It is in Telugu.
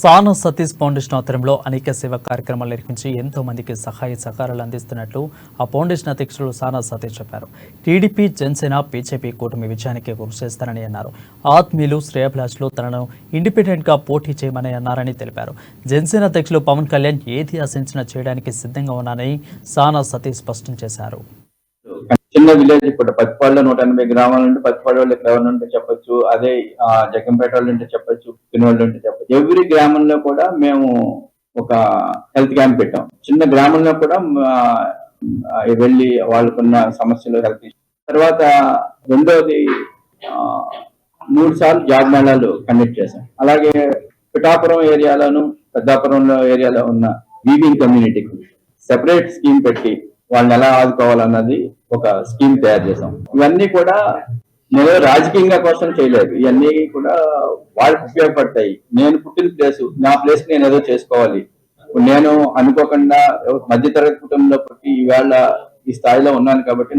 సాను సతీష్ ఫౌండేషన్ ఆధ్వర్యంలో అనేక సేవా కార్యక్రమాలు నిర్వహించి ఎంతో మందికి సహాయ సహకారాలు అందిస్తున్నట్లు ఆ ఫౌండేషన్ అధ్యక్షులు సానా సతీష్ చెప్పారు. టీడీపీ, జనసేన, బీజేపీ కూటమి విజయానికి కృషి చేస్తారని అన్నారు. ఆత్మీయులు, శ్రేయభిలాషులు తనను ఇండిపెండెంట్ గా పోటీ చేయమని అన్నారని తెలిపారు. జనసేన అధ్యక్షులు పవన్ కళ్యాణ్ ఏది ఆశించినా చేయడానికి సిద్ధంగా ఉన్నారని సానా సతీష్ స్పష్టం చేశారు. చిన్న విలేజ్ ఇప్పుడు పత్తిపాడులో 180 గ్రామాల నుండి పత్తిపాడు వాళ్ళకి ఎవరి నుండి చెప్పొచ్చు, అదే జగ్గంపేట వాళ్ళ నుండి చెప్పొచ్చు, పినోళ్ళ నుండి చెప్పొచ్చు. ఎవ్రీ గ్రామంలో కూడా మేము ఒక హెల్త్ క్యాంప్ పెట్టాం. చిన్న గ్రామంలో కూడా వెళ్ళి వాళ్ళకున్న సమస్యలు హెల్త్ తర్వాత రెండోది 3 సార్లు జాబ్ మేళాలు కండక్ట్ చేశాం. అలాగే పిఠాపురం ఏరియాలోను పెద్దాపురంలో ఏరియాలో ఉన్న వీవింగ్ కమ్యూనిటీకి సెపరేట్ స్కీమ్ పెట్టి వాళ్ళని ఎలా ఆదుకోవాలన్నది ఒక స్కీమ్ తయారు చేసాం. ఇవన్నీ కూడా నేను రాజకీయంగా కోసం చేయలేదు, ఇవన్నీ కూడా వాళ్ళకి ఉపయోగపడతాయి. నేను పుట్టిన ప్లేస్, నా ప్లేస్ నేను ఏదో చేసుకోవాలి. నేను అనుకోకుండా మధ్యతరగతి కుటుంబంలో పుట్టి ఈవేళ ఈ స్థాయిలో ఉన్నాను కాబట్టి